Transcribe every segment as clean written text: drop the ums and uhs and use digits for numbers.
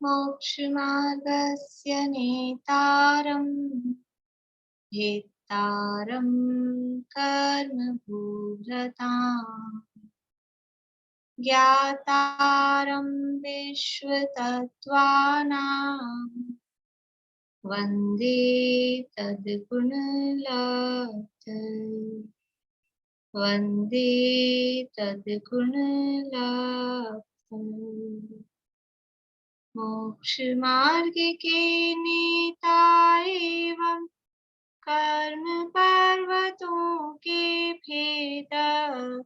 मोक्षमार्गस्य नेतारम् भेत्तारं कर्मभूरताम् ज्ञातारं विश्वतत्त्वानां वन्दे तद्गुणलब्ध वन्दे तद्गुणलब्ध मोक्षमार्ग के नेता एवं कर्म पर्वतों के भेदक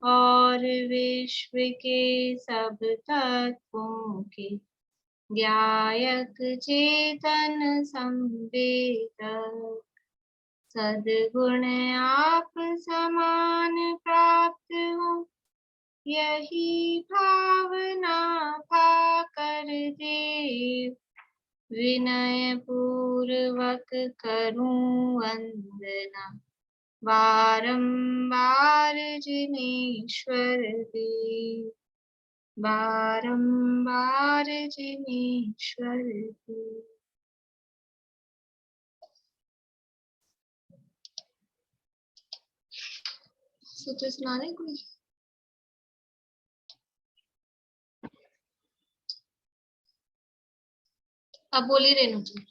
और विश्व के सब तत्वों के ज्ञायक चेतन संवेदक सद्गुण आप समान प्राप्त हो यही भावना पाकर देव विनय पूर्वक करूं वंदना बारंबार जिनेश्वर देव बारंबार जिनेश्वर देव। सूत्र सुनाने कोई? अब बोलिए रेणु जी।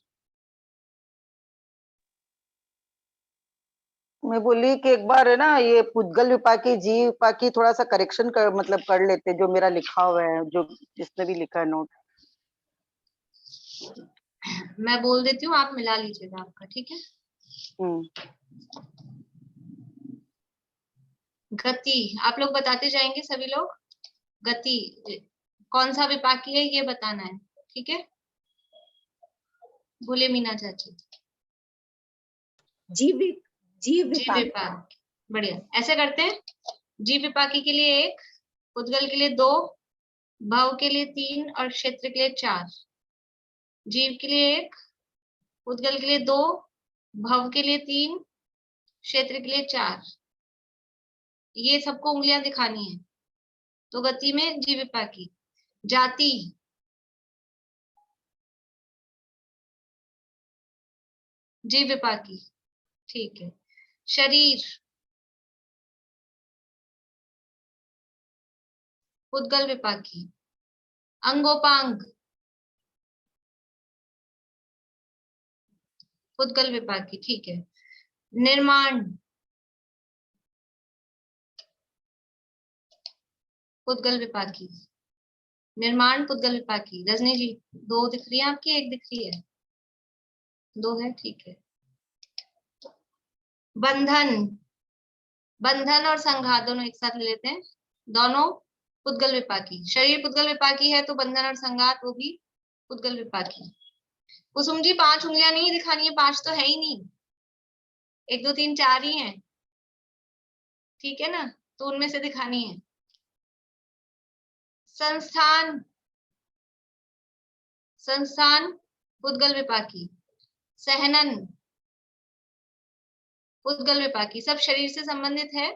मैं बोली कि एक बार है ना ये पुद्गल विपाकी जी विपाकी थोड़ा सा करेक्शन कर मतलब कर लेते जो मेरा लिखा हुआ है जो जिसने भी लिखा है नोट। मैं बोल देती हूँ, आप मिला लीजिएगा आपका, ठीक है। गति आप लोग बताते जाएंगे सभी लोग। गति कौन सा विपाकी है ये बताना है, ठीक है। बोले मीना चाची। जीव विपाकी। बढ़िया, ऐसे करते हैं। जीव विपाकी के लिए 1, पुद्गल के लिए 2, भव के लिए 3 और क्षेत्र के लिए 4। जीव के लिए 1, पुद्गल के लिए 2, भव के लिए 3, क्षेत्र के लिए 4। ये सबको उंगलियां दिखानी है। तो गति में जीव विपाकी। जाति जीव विपाकी, ठीक है। शरीर पुद्गल विपाकी। अंगोपांग पुद्गल विपाकी, ठीक है। निर्माण पुद्गल विपाकी। निर्माण पुद्गल विपाकी। रजनी जी 2 दिख रही है आपकी, 1 दिख रही है? 2 है, ठीक है। बंधन बंधन और संघात दोनों एक साथ ले लेते हैं। दोनों पुद्गल विपाकी। शरीर पुद्गल विपाकी है तो बंधन और संघात वो भी पुद्गल विपाकी। कुसुम जी 5 उंगलियां नहीं दिखानी है, 5 तो है ही नहीं, 1 2 3 4 ही हैं, ठीक है ना, तो उनमें से दिखानी है। संस्थान संस्थान पुद्गल विपाकी। सहनन पुद्गल विपाकी। सब शरीर से संबंधित है,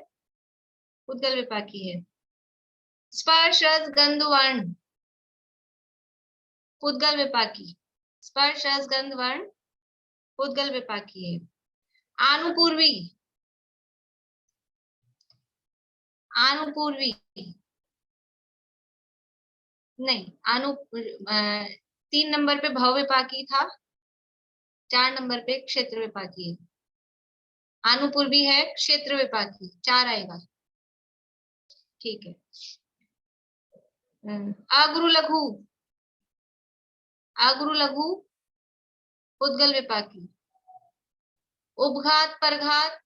पुद्गल विपाकी है। स्पर्श रस गंध वर्ण पुद्गल विपाकी। स्पर्श रस गंध वर्ण पुद्गल विपाकी है। आनुपूर्वी आनुपूर्वी नहीं, 3 नंबर पे भव विपाकी था, 4 नंबर पे क्षेत्र विपाकी है। आनुपूर्वी है, क्षेत्र विपाकी 4 आएगा, ठीक है। अगुरु लघु पुद्गल विपाकी। उपघात परघात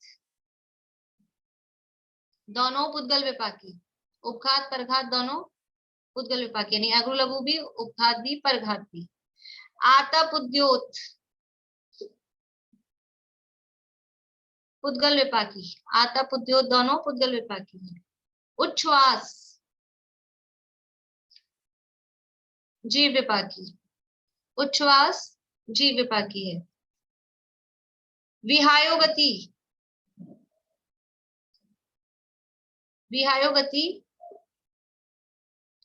दोनों पुद्गल विपाकी। उपघात परघात दोनों पुद्गल विपाकी, यानी अगुरु लघु भी, उपघात भी, परघात भी। आतप उद्योत पुद्गल विपाकी। आतप उद्योत दोनों पुद्गल विपाकी है। उच्छ्वास जीव विपाकी। उच्छ्वास जीव विपाकी है। विहायोगति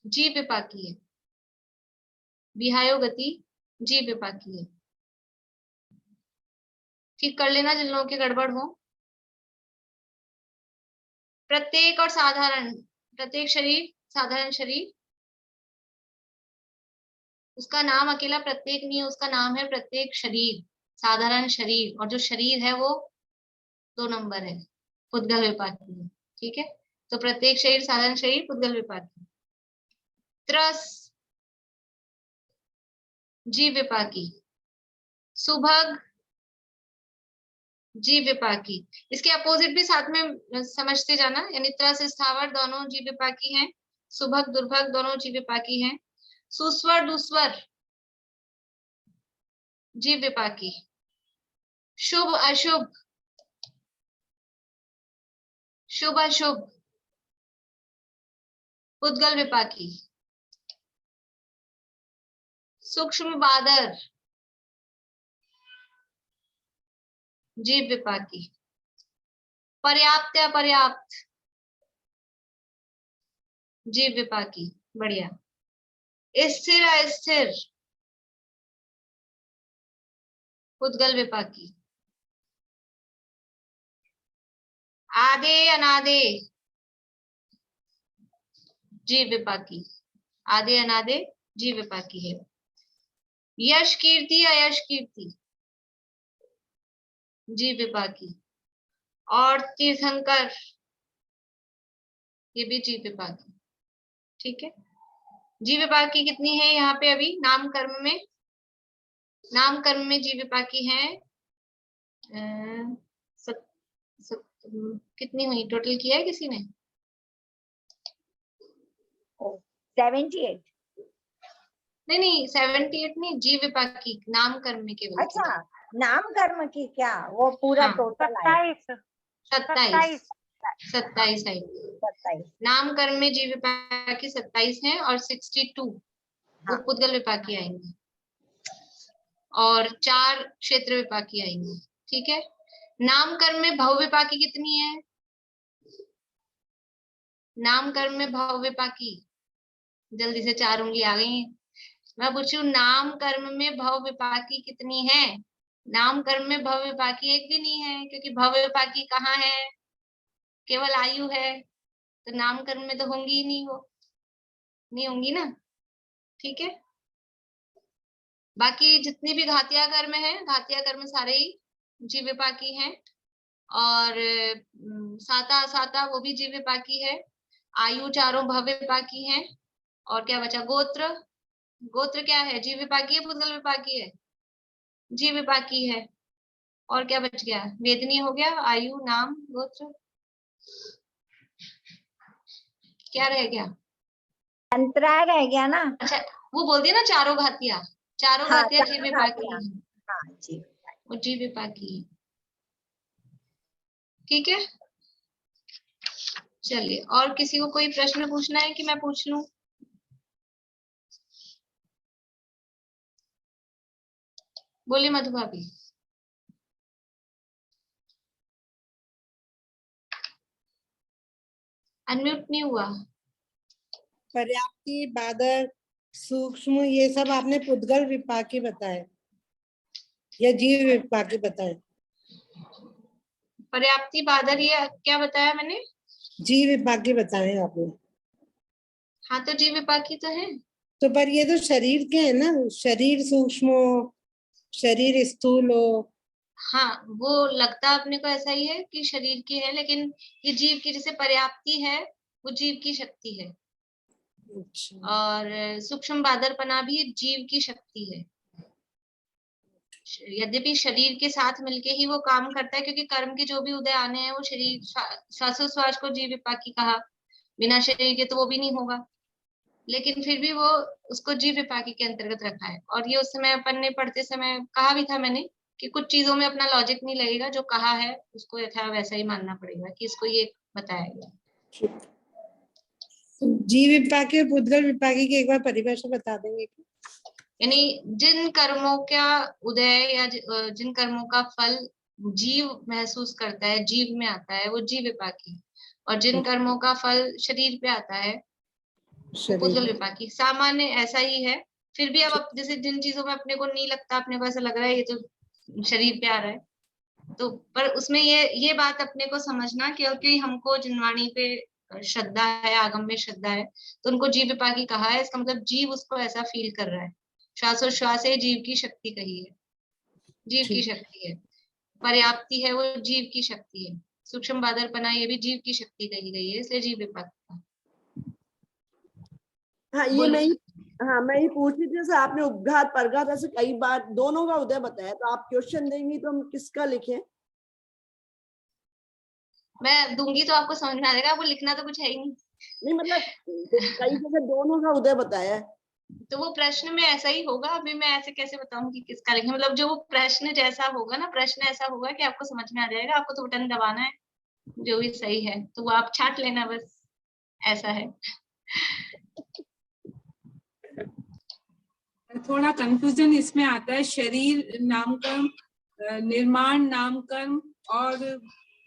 जीव विपाकी है। विहायो गति जीव विपाकी है। ठीक कर लेना जिन लोगों की गड़बड़ हो। प्रत्येक और साधारण, प्रत्येक शरीर, साधारण शरीर, उसका नाम अकेला प्रत्येक नहीं है, उसका नाम है प्रत्येक शरीर, साधारण शरीर, और जो शरीर है वो 2 नंबर है, पुद्गल विपाकी है। ठीक है, तो प्रत्येक शरीर, साधारण शरीर, पुद्गल विपाकी। त्रस जीव विपाकी, सुभग जीव विपाकी। इसके अपोजिट भी साथ में समझते जाना, यानी त्रस स्थावर दोनों जीव विपाकी हैं, सुभग दुर्भग दोनों जीव विपाकी हैं। सुस्वर दुस्वर जीव विपाकी। शुभ अशुभ, शुभ अशुभ पुद्गल विपाकी। सूक्ष्म बादर जीव विपाकी। पर्याप्त अपर्याप्त जीव विपाकी। बढ़िया। स्थिर अस्थिर पुद्गल विपाकी। आधे अनाधे जीव विपाकी। आधे अनाधे जीव विपाकी है। यश कीर्ति अयश कीर्ति जीव विपाकी। और तीर्थंकर, ये भी जीव विपाकी। ठीक है, जीव विपाकी कितनी है यहाँ पे अभी नाम कर्म में? नाम कर्म में जीव विपाकी है कितनी हुई? टोटल किया है किसी ने? 78। नहीं 78 नहीं, जीव विपाकी नाम कर्म में केवल। अच्छा, नाम कर्म की क्या वो पूरा हाँ, टोटल है? 27 27 है। 27। नाम कर्म में जीव विपाकी 27 है और 62 वो पुद्गल विपाकी आएंगे और 4 क्षेत्र विपाकी आएंगे। ठीक है, नाम कर्म में भव विपाकी कितनी है? नाम कर्म में भव विपाकी, जल्दी से 4 उंगली आ गई। मैं पूछू नाम कर्म में भव विपाकी कितनी है? नाम कर्म में भव विपाकी एक भी नहीं है, क्योंकि भव विपाकी कहाँ है? केवल आयु है, तो नाम कर्म में तो होंगी ही नहीं, वो नहीं होंगी ना। ठीक है, बाकी जितनी भी घातिया कर्म है, घातिया कर्म सारे ही जीव विपाकी हैं। और साता असाता वो भी जीव विपाकी है। आयु चारों भव विपाकी हैं। और क्या बचा? गोत्र। गोत्र क्या है? जीव विपाकी है, पुद्गल विपाकी है? जीव विपाकी है। और क्या बच गया? वेदनी हो गया, आयु, नाम, गोत्र। क्या रह गया? अंतराय रह गया ना। अच्छा, वो बोल दिया ना चारों घातिया, चारों हाँ, घातिया जीव चारों विपाकी घातिया। है, हाँ जी। वो जीव विपाकी है। ठीक है, चलिए, और किसी को कोई प्रश्न पूछना है कि मैं पूछ लूं? बोलिए मधु भाभी। अनम्यूट नहीं हुआ। पर्याप्ति, बादर, सूक्ष्म, ये सब आपने पुद्गल विपाकी बताए या जीव विपाकी बताए? पर्याप्ति, बादर, ये क्या बताया मैंने? जीव विपाकी बताए आपने। हाँ, तो जीव विपाकी तो है। तो पर ये तो शरीर के है ना, शरीर सूक्ष्म हो, शरीर स्थूल हो। हाँ, वो लगता अपने को ऐसा ही है कि शरीर की है, लेकिन ये जीव की, जैसे पर्याप्ति है वो जीव की शक्ति है। अच्छा। और सूक्ष्म बादरपना भी जीव की शक्ति है। यद्यपि शरीर के साथ मिलके ही वो काम करता है, क्योंकि कर्म के जो भी उदय आने हैं वो शरीर, श्वासोश्वास को जीव विपाकी कहा, बिना शरीर के तो वो भी नहीं होगा, लेकिन फिर भी वो उसको जीव विपाकी के अंतर्गत रखा है। और ये उस समय अपन ने पढ़ते समय कहा भी था मैंने कि कुछ चीजों में अपना लॉजिक नहीं लगेगा, जो कहा है उसको यथा वैसा ही मानना पड़ेगा कि इसको ये बताया गया। जीव विपाकी और पुद्गल विपाकी की एक बार परिभाषा बता देंगे? यानी जिन कर्मों का उदय या जिन कर्मों का फल जीव महसूस करता है, जीव में आता है, वो जीव विपाकी। और जिन कर्मों का फल शरीर पे आता है वो पुद्गल विपाकी। सामान्य ऐसा ही है फिर भी अब जैसे जिन चीजों में अपने को नहीं लगता, अपने को ऐसा लग रहा है ये तो शरीर पे आ रहा है, तो पर उसमें ये बात अपने को समझना, क्योंकि हमको जिनवाणी पे श्रद्धा है, आगम में श्रद्धा है, तो उनको जीव विपाकी कहा है। इसका मतलब जीव उसको ऐसा फील कर रहा है। श्वासोश्वास है, जीव की शक्ति कही है, जीव की शक्ति है। पर्याप्ति है, वो जीव की शक्ति है। सूक्ष्म बादलपना, ये भी जीव की शक्ति कही गई है, इसलिए जीव विपाक। हाँ ये मैं ही पूछ रही थी, जैसे आपने उपघात परघात ऐसे कई बार दोनों का उदय बताया, तो आप क्वेश्चन देंगी तो हम किसका लिखें? मैं दूंगी तो आपको समझ में आ जाएगा, वो लिखना तो कुछ है ही नहीं। नहीं मतलब कई जगह दोनों का उदय बताया है। तो वो प्रश्न में ऐसा ही होगा। अभी मैं ऐसे कैसे बताऊं कि किसका लिखें, मतलब जो वो प्रश्न जैसा होगा ना, प्रश्न ऐसा होगा कि आपको समझ में आ जाएगा, आपको तो बटन दबाना है जो भी सही है, तो वो आप छाट लेना बस, ऐसा है। थोड़ा कंफ्यूजन इसमें आता है, शरीर नामकर्म, निर्माण नामकर्म और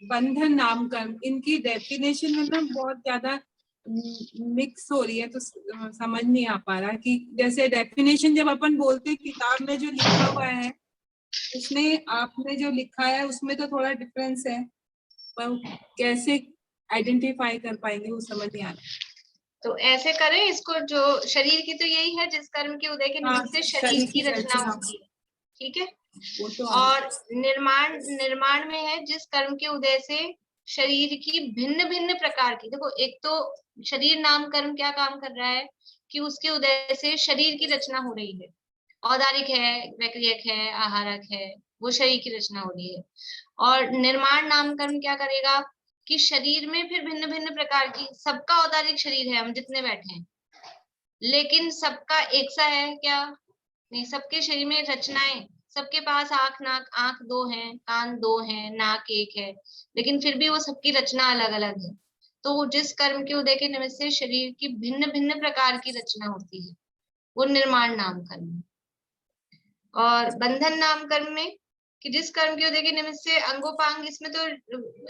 बंधन नामकर्म, इनकी डेफिनेशन में ना बहुत ज्यादा मिक्स हो रही है, तो समझ नहीं आ पा रहा कि जैसे डेफिनेशन जब अपन बोलते हैं किताब में जो लिखा हुआ है उसमें आपने जो लिखा है उसमें तो थोड़ा डिफरेंस है, पर कैसे आइडेंटिफाई कर पाएंगे वो समझ नहीं आ रहा। तो ऐसे करें इसको, जो शरीर की तो यही है, जिस कर्म के उदय के निमित्त से शरीर की रचना होती है, ठीक है। वो तो और निर्माण में है, जिस कर्म के उदय से शरीर की भिन्न भिन्न प्रकार की, देखो एक तो शरीर नाम कर्म क्या काम कर रहा है कि उसके उदय से शरीर की रचना हो रही है। औदारिक है, वैक्रियक है, आहारक है, वो शरीर की रचना हो रही है। और निर्माण नाम कर्म क्या करेगा कि शरीर में फिर भिन्न भिन्न प्रकार की, सबका औदारिक शरीर है, हम जितने बैठे हैं, लेकिन सबका एक सा है क्या? नहीं, सबके शरीर में रचनाएं, सबके पास आंख दो हैं, कान दो हैं, नाक एक है, लेकिन फिर भी वो सबकी रचना अलग अलग है। तो जिस कर्म के उदय के निमित्त से शरीर की भिन्न भिन्न प्रकार की रचना होती है, वो निर्माण नाम कर्म है। और बंधन नाम कर्म में कि जिस कर्म के उदय के निमित्त से अंगोपांग, इसमें तो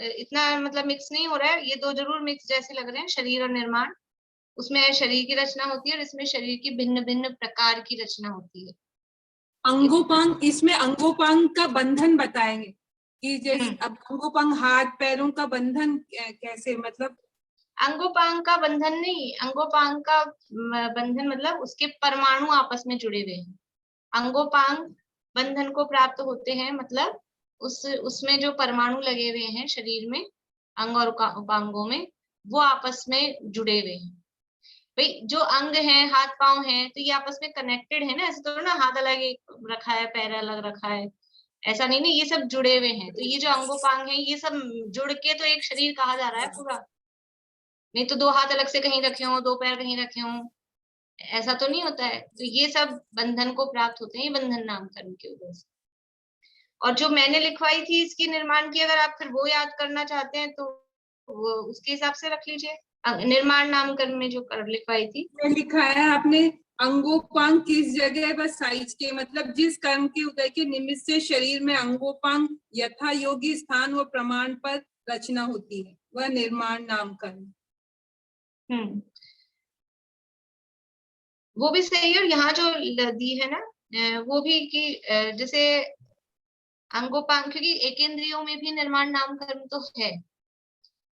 इतना मतलब मिक्स नहीं हो रहा है, ये दो जरूर मिक्स जैसे लग रहे हैं, शरीर और निर्माण। उसमें शरीर की रचना होती है और इसमें शरीर की भिन्न भिन्न प्रकार की रचना होती है। अंगोपांग, इसमें अंगोपांग का बंधन बताएंगे कि जैसे अब अंगोपांग हाथ पैरों का बंधन कैसे, मतलब अंगोपांग का बंधन नहीं, अंगोपांग का बंधन मतलब उसके परमाणु आपस में जुड़े हुए हैं। अंगोपांग बंधन को प्राप्त होते हैं, मतलब उसमें जो परमाणु लगे हुए हैं शरीर में, अंग और उपांगों में, वो आपस में जुड़े हुए हैं। भाई जो अंग है, हाथ पांव हैं, तो ये आपस में कनेक्टेड है ना, ऐसे तो ना हाथ अलग रखा है, पैर अलग रखा है, ऐसा नहीं ना, ये सब जुड़े हुए हैं। तो ये जो अंगोपांग है, ये सब जुड़ के तो एक शरीर कहा जा रहा है पूरा। नहीं तो दो हाथ अलग से कहीं रखे हों, दो पैर कहीं रखे हों, ऐसा तो नहीं होता है। तो ये सब बंधन को प्राप्त होते हैं, बंधन नाम कर्म की वजह से। और जो मैंने लिखवाई थी इसकी निर्माण की, अगर आप फिर वो याद करना चाहते हैं तो वो उसके हिसाब से रख लीजिए। निर्माण नाम कर्म में जो लिखवाई थी, लिखा है आपने अंगोपांग किस जगह व साइज के, मतलब जिस कर्म के उदय के निमित्त से शरीर में अंगोपांग यथा योगी स्थान व प्रमाण पर रचना होती है, वह निर्माण नाम कर्म। वो भी सही है। और यहाँ जो दी है ना, वो भी कि जैसे अंगोपांग, क्योंकि एकेंद्रियों में भी निर्माण नाम कर्म तो है।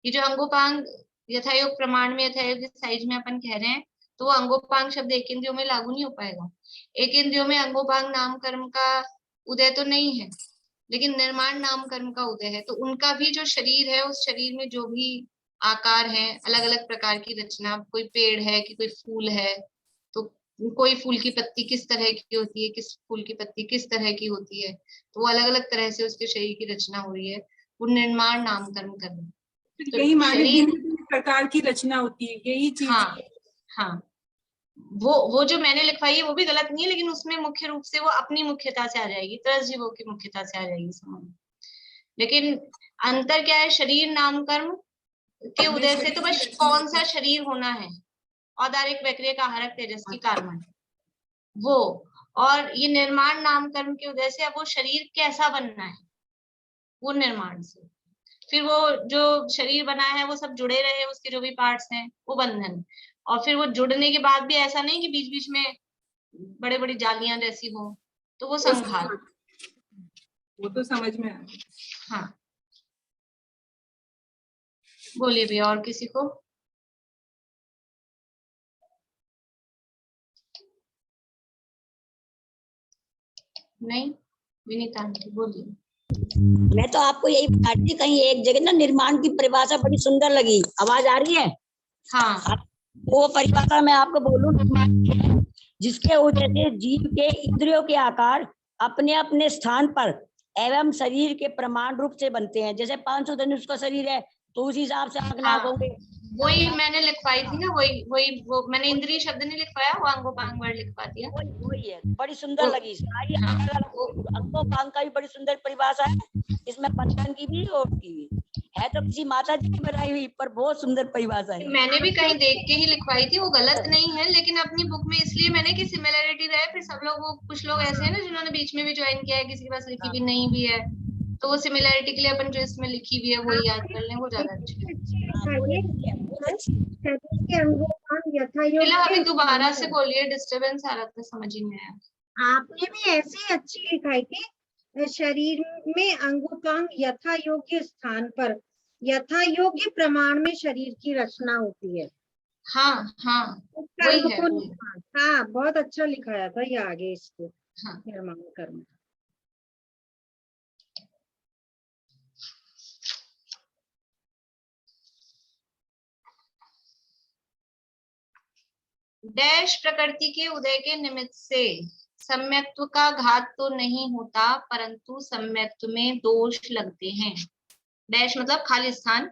ये जो अंगोपांग यथायोग प्रमाण में, यथायोग साइज में अपन कह रहे हैं, तो वो अंगोपांग शब्द एकेंद्रियों में लागू नहीं हो पाएगा। एकेंद्रियों में अंगोपांग नाम कर्म का उदय तो नहीं है, लेकिन निर्माण नाम कर्म का उदय है। तो उनका भी जो शरीर है, उस शरीर में जो भी आकार है, अलग अलग प्रकार की रचना, कोई पेड़ है कि कोई फूल है, तो कोई फूल की पत्ती किस तरह की होती है, किस फूल की पत्ती किस तरह की होती है, तो वो अलग अलग तरह से उसके शरीर की रचना हो रही है, वो निर्माण नाम कर्म कर रहे हैं। तो यही हमारे शरीर, भिन्न प्रकार की रचना होती है, यही चीज। हाँ, वो जो मैंने लिखवाई है वो भी गलत नहीं है, लेकिन उसमें मुख्य रूप से वो अपनी मुख्यता से आ जाएगी, तरस जीवों की मुख्यता से आ जाएगी समझ। लेकिन अंतर क्या है, शरीर नाम कर्म के उदय से तो बस कौन सा शरीर होना है, औदारिक, वैक्रियक, आहारक, तेजस्वी, कार्बन, वो। और ये निर्माण नाम कर्म के उदय से अब वो शरीर कैसा बनना है, वो निर्माण से। फिर वो जो शरीर बना है वो सब जुड़े रहे, उसके जो भी पार्ट्स हैं, वो बंधन। और फिर वो जुड़ने के बाद भी ऐसा नहीं कि बीच बीच में बड़े बड़ी जालियां जैसी हो, तो वो संघात। वो तो समझ में आ गया। हाँ, बोलिए भी और किसी को। नहीं, विनीता आंटी बोलिए। मैं तो आपको यही बता रही थी, कहीं एक जगह ना निर्माण की परिभाषा बड़ी सुंदर लगी। आवाज आ रही है? हाँ, वो परिभाषा मैं आपको बोलूं, निर्माण जिसके उदय से जीव के इंद्रियों के आकार अपने अपने स्थान पर एवं शरीर के प्रमाण रूप से बनते हैं। जैसे 500 धनुष का शरीर है तो उस हिसाब से आंख नाक होंगे। वही मैंने लिखवाई थी ना, वही वही वो मैंने इंद्रिय शब्द नहीं लिखवाया, वो अंगोपांग वर्ड लिखवा दिया। वही है, बड़ी सुंदर लगी। सारी हाँ, अंगोपांग का भी बड़ी सुंदर परिभाषा है, इसमें बंधन की भी और की भी है। तो किसी माता जी की बनाई हुई, पर बहुत सुंदर परिभाषा है। मैंने भी कहीं देख के ही लिखवाई थी, वो गलत नहीं है, लेकिन अपनी बुक में इसलिए मैंने कि सिमिलरिटी रहे। फिर सब लोग, वो कुछ लोग ऐसे हैं ना जिन्होंने बीच में भी ज्वाइन किया है, किसी के पास लिखी भी नहीं भी है, तो वो सिमिलरिटी के लिए अपन जो इसमें लिखी भी है वो याद कर लें, वो ज्यादा अच्छा है। फिलहाल अभी दोबारा से बोलिए, डिस्टरबेंस आ रहा था, समझ ही नहीं आया। आपने भी ऐसे ही अच्छी लिखाई थी, शरीर में अंगोपांग यथा योग्य स्थान पर यथा योग्य प्रमाण में शरीर की रचना होती है। हाँ हाँ, वही कर्म है, को वही। हाँ, बहुत अच्छा लिखाया था ये आगे इसको। हाँ, निर्माण कर्म। डैश प्रकृति के उदय के निमित्त से सम्यक्त्व का घात तो नहीं होता, परंतु सम्यक्त्व में दोष लगते हैं। डैश मतलब खाली स्थान,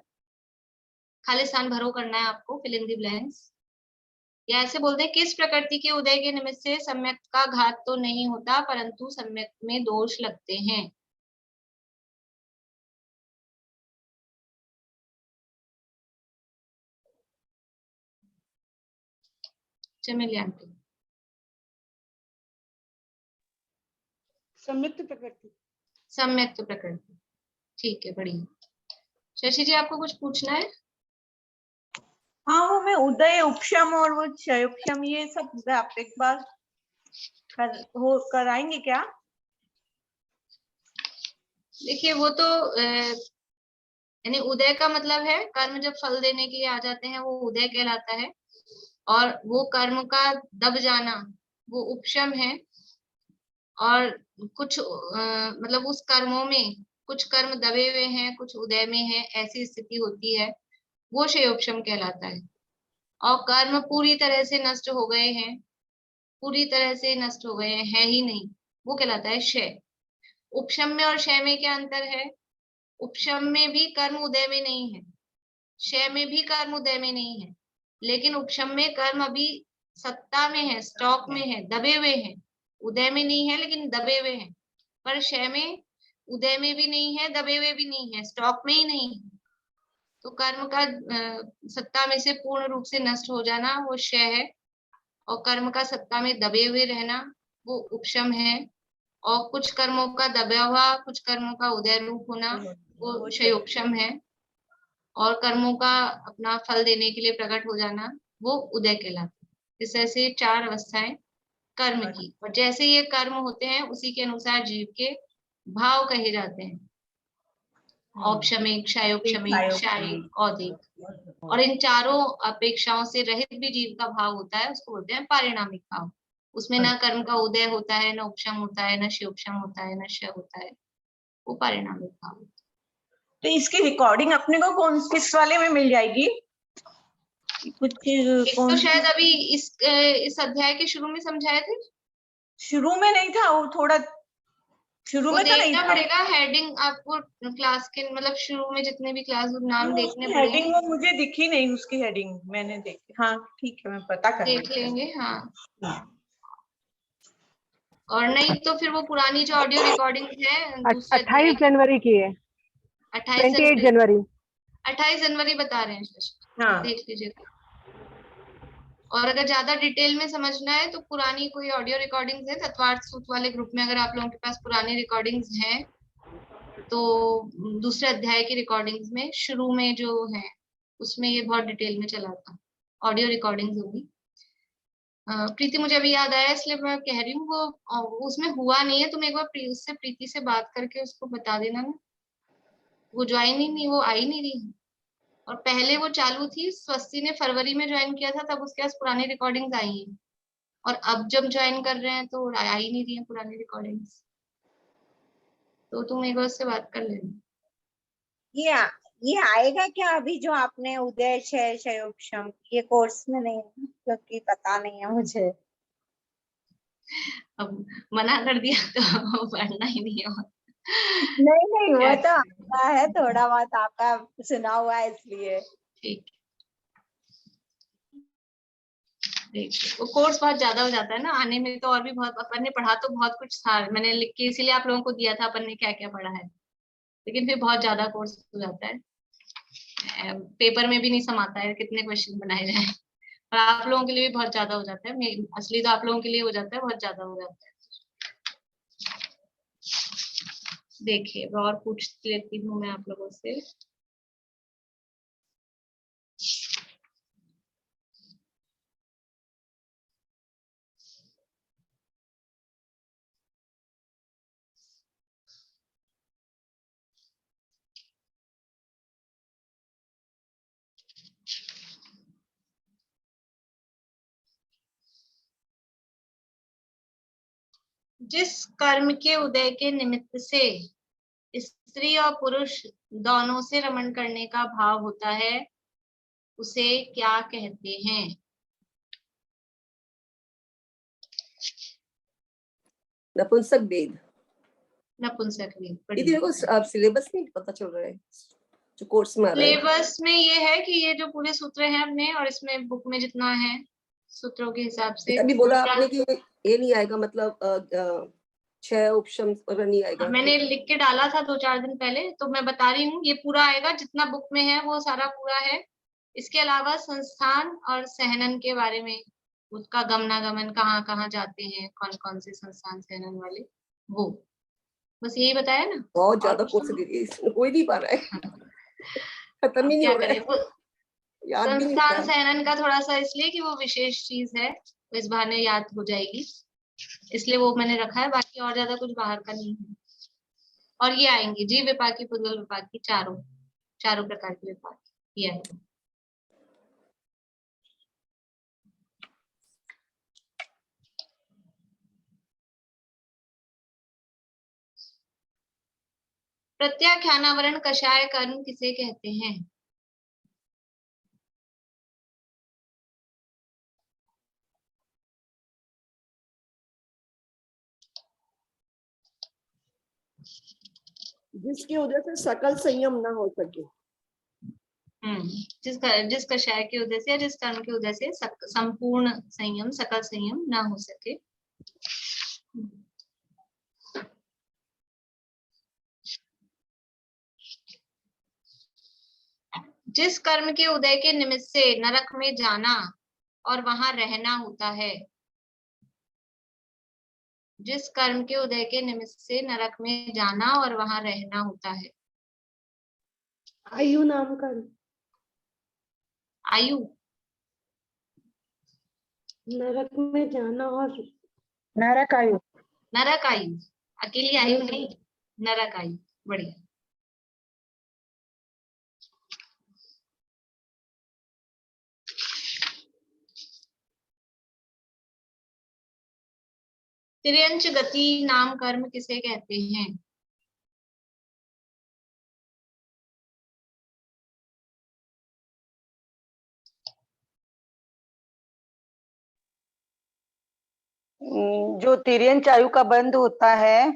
खाली स्थान भरो करना है आपको, फिल इन द ब्लैंक्स। या ऐसे बोलते हैं, किस प्रकृति के उदय के निमित्त से सम्यक्त का घात तो नहीं होता, परंतु सम्यक्त में दोष लगते हैं। चमेली आंटी। सम्यक्त प्रकृति। सम्यक्त प्रकृति, ठीक है, बढ़िया। शशि जी, आपको कुछ पूछना है? हाँ, वो मैं उदय उपशम और वो क्षयोपशम ये सब आप एक बार कराएंगे क्या? देखिए, वो तो यानी उदय का मतलब है कर्म जब फल देने के लिए आ जाते हैं, वो उदय कहलाता है। और वो कर्म का दब जाना वो उपशम है। और कुछ मतलब उस कर्मों में कुछ कर्म दबे हुए हैं, कुछ उदय में है, ऐसी स्थिति होती है, वो क्षयोपशम कहलाता है। और कर्म पूरी तरह से नष्ट हो गए हैं, पूरी तरह से नष्ट हो गए हैं, है ही नहीं, वो कहलाता है क्षय। उपशम में और क्षय में क्या अंतर है? उपशम में भी कर्म उदय में नहीं है, क्षय में भी कर्म उदय में नहीं है, लेकिन उपशम में कर्म अभी सत्ता में है, स्टॉक में है, दबे हुए हैं। उदय में नहीं है लेकिन दबे हुए हैं। पर क्षय में उदय में भी नहीं है, दबे हुए भी नहीं है, स्टॉक में ही नहीं है। तो कर्म का सत्ता में से पूर्ण रूप से नष्ट हो जाना वो क्षय है, और कर्म का सत्ता में दबे हुए रहना वो उपशम है। और कुछ कर्मों का दबा हुआ, कुछ कर्मों का उदय रूप होना वो क्षयोपशम है। और कर्मों का अपना फल देने के लिए प्रकट हो जाना वो उदय कहलाता है। इस तरह से 4 अवस्थाएं कर्म की, और जैसे ये कर्म होते हैं उसी के अनुसार जीव के भाव कहे जाते हैं, औपशमिक, क्षयोपशमिक, क्षायिक, औदिक। और इन चारों अपेक्षाओं से रहित भी जीव का भाव होता है, उसको बोलते हैं पारिणामिक भाव। उसमें ना कर्म का उदय होता है, ना उपशम होता है, ना क्षयोपशम होता है, ना क्षय होता है, वो पारिणामिक भाव। तो इसकी रिकॉर्डिंग अपने को किस वाले में मिल जाएगी? कुछ एक तो शायद अभी इस अध्याय के शुरू में समझाए थे। शुरू में नहीं था, वो थोड़ा शुरू वो में तो नहीं देखना था। पड़ेगा, हेडिंग आपको क्लास के मतलब शुरू में जितने भी क्लास नाम देखने उसकी पड़ेंगे। हेडिंग वो मुझे दिखी नहीं, उसकी हेडिंग मैंने देखी। हाँ ठीक है, मैं पता कर देख लेंगे। हाँ, हाँ। और नहीं तो फिर वो पुरानी जो ऑडियो रिकॉर्डिंग है दूसरे 28 जनवरी की है, 28 जनवरी 28 जनवरी बता रहे हैं शशि, हाँ। देख लीजिएगा। और अगर ज्यादा डिटेल में समझना है तो पुरानी कोई ऑडियो रिकॉर्डिंग्स है तत्वार्थ सूत्र वाले ग्रुप में, अगर आप लोगों के पास पुरानी रिकॉर्डिंग्स हैं तो दूसरे अध्याय की रिकॉर्डिंग्स में शुरू में जो है उसमें ये बहुत डिटेल में चला था, ऑडियो रिकॉर्डिंग्स होगी। प्रीति मुझे अभी याद आया इसलिए मैं कह रही हूँ, वो उसमें हुआ नहीं है। तुम एक बार उससे प्रीति से बात करके उसको बता देना ना। वो ज्वाइन ही नहीं, वो आई नहीं रही। और पहले वो चालू थी, स्वस्ति ने फरवरी में ज्वाइन किया था, तब उसके पास पुरानी रिकॉर्डिंग्स आई हैं। और अब जब ज्वाइन कर रहे हैं तो आ ही नहीं रही है पुरानी रिकॉर्डिंग्स। तो तुम एक बार उससे बात कर लेना। ये आएगा क्या अभी जो आपने उदय शयोक्षम ये कोर्स में नहीं है? क्योंकि पता नहीं है मुझे। अब मना कर दिया तो पढ़ना ही नहीं है। नहीं वो तो आता है, थोड़ा बहुत आपका सुना हुआ है इसलिए। ठीक, देखिए वो कोर्स बहुत ज्यादा हो जाता है ना आने में। तो और भी बहुत अपन ने पढ़ा तो बहुत कुछ था, मैंने लिख के इसीलिए आप लोगों को दिया था अपन ने क्या क्या पढ़ा है। लेकिन फिर बहुत ज्यादा कोर्स हो जाता है, पेपर में भी नहीं समाता है कितने क्वेश्चन बनाए जाए। और आप लोगों के लिए भी बहुत ज्यादा हो जाता है, असली तो आप लोगों के लिए हो जाता है, बहुत ज्यादा हो जाता है। देखिए और पूछ लेती हूँ मैं आप लोगों से। जिस कर्म के उदय के निमित्त से स्त्री और पुरुष दोनों से रमण करने का भाव होता है उसे क्या कहते हैं? नपुंसक भेद। नपुंसक भेद। दीदी देखो अब सिलेबस नहीं पता चल रहा है जो कोर्स में आ रहा है। सिलेबस में ये है कि ये जो पूरे सूत्र हैं अपने, और इसमें बुक में जितना है सूत्रों के हिसाब से। अभी बोला आपने कि ये नहीं आएगा, मतलब 6 ऑप्शन अगर नहीं आएगा। मैंने लिख के डाला था 2-4 दिन पहले, तो मैं बता रही हूँ ये पूरा आएगा जितना बुक में है, वो सारा पूरा है। इसके अलावा संस्थान और सहनन के बारे में, उसका गमनागमन कहाँ कहाँ जाते हैं, कौन कौन से संस्थान सहनन वाले, वो बस यही बताया ना। बहुत ज्यादा कोर्स दीदी, इसमें कोई नहीं पा रहा है। खत्म ही नहीं क्या हो रहा करें, है, वो याद भी नहीं संस्थान होता है। सहनन का थोड़ा सा इसलिए कि वो विशेष चीज है, तो इस बहाने याद हो जाएगी, इसलिए वो मैंने रखा है। बाकी और ज्यादा कुछ बाहर का नहीं है। और ये आएंगे जीव विपाकी, पुद्गल विपाकी, चारों प्रकार के विपाकी ये आएगा। प्रत्याख्यानावरण कषाय कर्म किसे कहते हैं? जिसकी वजह से सकल संयम ना हो सके। जिस कषाय के उदय से या जिस कर्म के उदय से संपूर्ण संयम, सकल संयम ना हो सके। जिस कर्म के उदय के निमित्त से नरक में जाना और वहां रहना होता है। जिस कर्म के उदय के निमित्त से नरक में जाना और वहां रहना होता है। आयु नाम कर्म। आयु, नरक में जाना और नरक आयु। नरक आयु, अकेली आयु नहीं, नरक आयु। बढ़िया। तिर्यंच गति नाम कर्म किसे कहते हैं? जो तिर्यंच आयु का बंध होता है,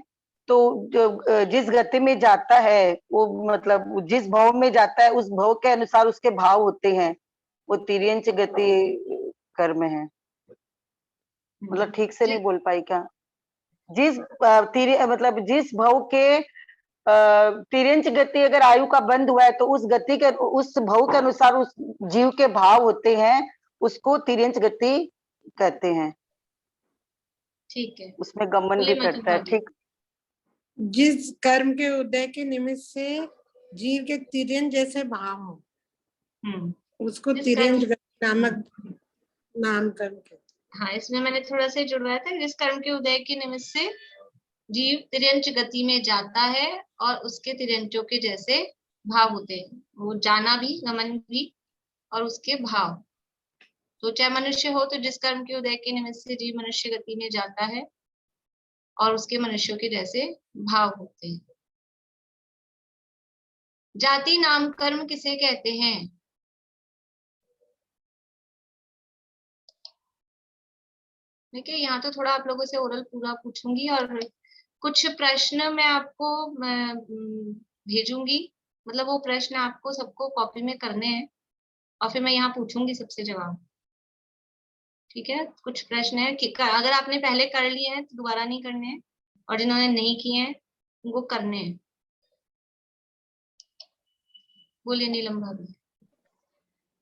तो जो जिस गति में जाता है वो मतलब जिस भाव में जाता है उस भाव के अनुसार उसके भाव होते हैं, वो तिर्यंच गति कर्म है। मतलब ठीक से नहीं बोल पाई क्या? जिस मतलब जिस भाव के तिर्यंच गति अगर आयु का बंध हुआ है तो उस गति के, उस भाव के अनुसार उस जीव के भाव होते हैं, उसको तिर्यंच गति कहते हैं। ठीक है, उसमें गमन भी करता है। ठीक। जिस कर्म के उदय के निमित्त से जीव के तिर्यंच जैसे भाव हो, उसको तिर्यंच नामक नाम कर्म कहते हैं। हाँ, इसमें मैंने थोड़ा सा जुड़वाया था। जिस कर्म के उदय के निमित्त से जीव तिर्यंच गति में जाता है और उसके तिर्यंचों के जैसे भाव होते हैं, वो जाना भी, गमन भी, और उसके भाव। तो चाहे मनुष्य हो तो जिस कर्म के उदय के निमित्त से जीव मनुष्य गति में जाता है और उसके मनुष्यों के जैसे भाव होते हैं। जाति नाम कर्म किसे कहते हैं? देखिए, यहाँ तो थोड़ा आप लोगों से ओरल पूरा पूछूंगी और कुछ प्रश्न मैं आपको भेजूंगी, मतलब वो प्रश्न आपको सबको कॉपी में करने हैं और फिर मैं यहाँ पूछूंगी सबसे जवाब। ठीक है, कुछ प्रश्न है कि अगर आपने पहले कर लिए हैं तो दोबारा नहीं करने हैं, और जिन्होंने नहीं किए हैं उनको करने हैं। बोलिए नीलम भाभी।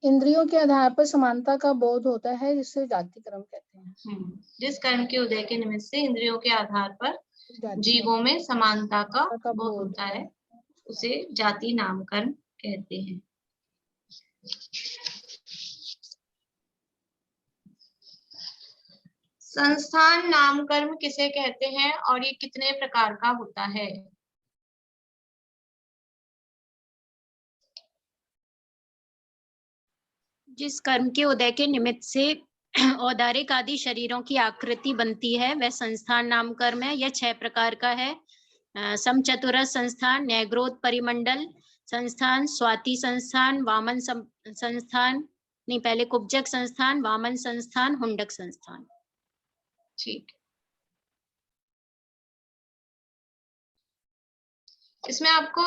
इंद्रियों के आधार पर समानता का बोध होता है, जिससे जाति कर्म कहते हैं। जिस कर्म के उदय के निमित्त से इंद्रियों के आधार पर जाति जीवों में समानता का का बोध होता है, उसे जाति नाम कर्म कहते हैं। संस्थान नाम कर्म किसे कहते हैं और ये कितने प्रकार का होता है? जिस कर्म के उदय के निमित्त से औदारिक आदि शरीरों की आकृति बनती है वह संस्थान नाम कर्म है। यह 6 प्रकार का है। समचतुरस संस्थान, न्यायग्रोध परिमंडल संस्थान, स्वाति संस्थान, वामन संस्थान, नहीं पहले कुब्जक संस्थान, वामन संस्थान, हुंडक संस्थान। ठीक, इसमें आपको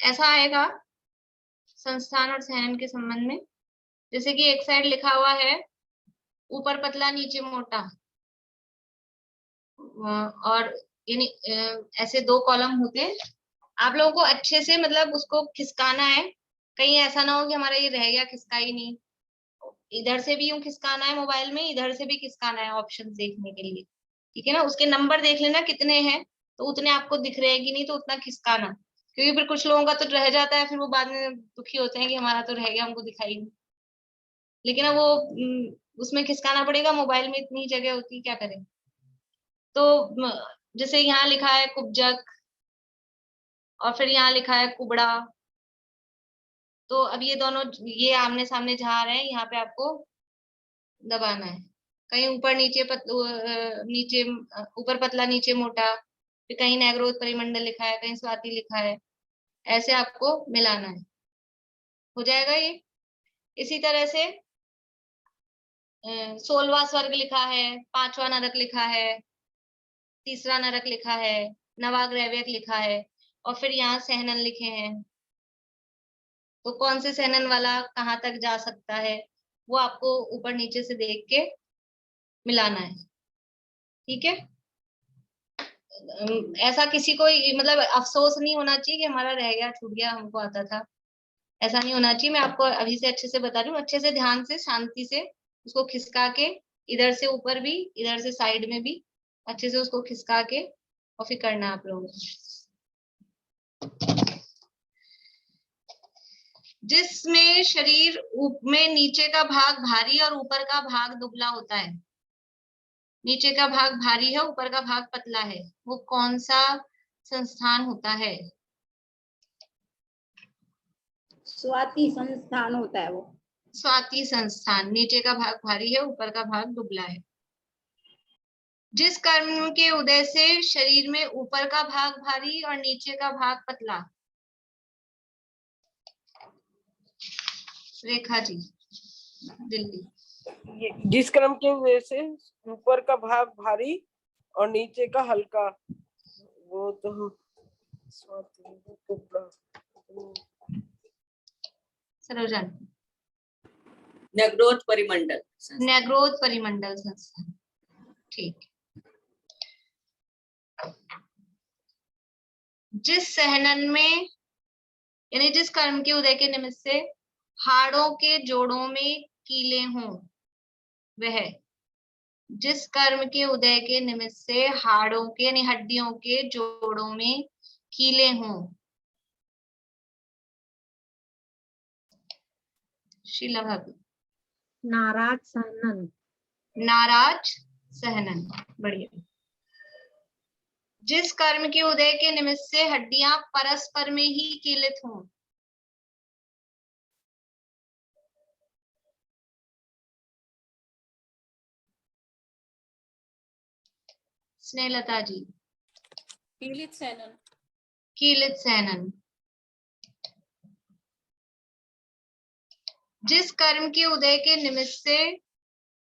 ऐसा आएगा संस्थान और सहनन के संबंध में, जैसे कि एक साइड लिखा हुआ है ऊपर पतला नीचे मोटा, और यानी ऐसे 2 कॉलम होते हैं। आप लोगों को अच्छे से मतलब उसको खिसकाना है, कहीं ऐसा ना हो कि हमारा ये रह गया, खिसका ही नहीं। इधर से भी यूं खिसकाना है मोबाइल में, इधर से भी खिसकाना है ऑप्शन देखने के लिए। ठीक है ना, उसके नंबर देख लेना कितने हैं, तो उतने आपको दिख रहे हैं कि नहीं, तो उतना खिसकाना, क्योंकि फिर कुछ लोगों का तो रह जाता है, फिर वो बाद में दुखी होते हैं कि हमारा तो रह गया, हमको दिखाई नहीं। लेकिन अब वो उसमें खिसकाना पड़ेगा, मोबाइल में इतनी जगह होती है, क्या करें। तो जैसे यहाँ लिखा है कुब्जक और फिर यहाँ लिखा है कुबड़ा, तो अब ये दोनों ये आमने सामने जहाँ रहे हैं, यहाँ पे आपको दबाना है। कहीं ऊपर नीचे नीचे ऊपर पतला नीचे मोटा, फिर कहीं नैग्रोध परिमंडल लिखा है, कहीं स्वाति लिखा है, ऐसे आपको मिलाना है, हो जाएगा ये। इसी तरह से 16वां स्वर्ग लिखा है, 5वां नरक लिखा है, 3रा नरक लिखा है, 9वां ग्रैव्यक लिखा है, और फिर यहाँ सहनन लिखे हैं। तो कौन से सहनन वाला कहाँ तक जा सकता है, वो आपको ऊपर नीचे से देख के मिलाना है। ठीक है, ऐसा किसी को मतलब अफसोस नहीं होना चाहिए कि हमारा रह गया, छूट गया, हमको आता था, ऐसा नहीं होना चाहिए। मैं आपको अभी से अच्छे से बता रही हूँ, अच्छे से ध्यान से शांति से उसको खिसका के, इधर से ऊपर भी इधर से साइड में भी अच्छे से उसको खिसका के और फिर करना आप लोगों को। जिसमें शरीर में नीचे का भाग भारी और ऊपर का भाग दुबला होता है, नीचे का भाग भारी है, ऊपर का भाग पतला है, वो कौन सा संस्थान होता है? स्वाति संस्थान होता है वो। स्वाति संस्थान, नीचे का भाग भारी है, ऊपर का भाग दुबला है। जिस कर्म के उदय से शरीर में ऊपर का भाग भारी और नीचे का भाग पतला। रेखा जी, दिल्ली। जिस कर्म के वजह से ऊपर का भाग भारी और नीचे का हल्का, वो तो सरोजन। न्यायग्रोध परिमंडल। न्यायग्रोध परिमंडल संस्थान, ठीक। जिस सहनन में यानी जिस कर्म के उदय के निमित्त से हाड़ों के जोड़ों में कीले हों, वह। जिस कर्म के उदय के निमित्त से हाड़ों के यानी हड्डियों के जोड़ों में कीले हों। शीला भाभी। नाराज सहनन। नाराज सहनन। बढ़िया। जिस कर्म के उदय के निमित्त से हड्डियां परस्पर में ही कीलित हों। स्नेहलता जी। कीलित सहनन। कीलित सहनन। जिस कर्म के उदय के निमित्त से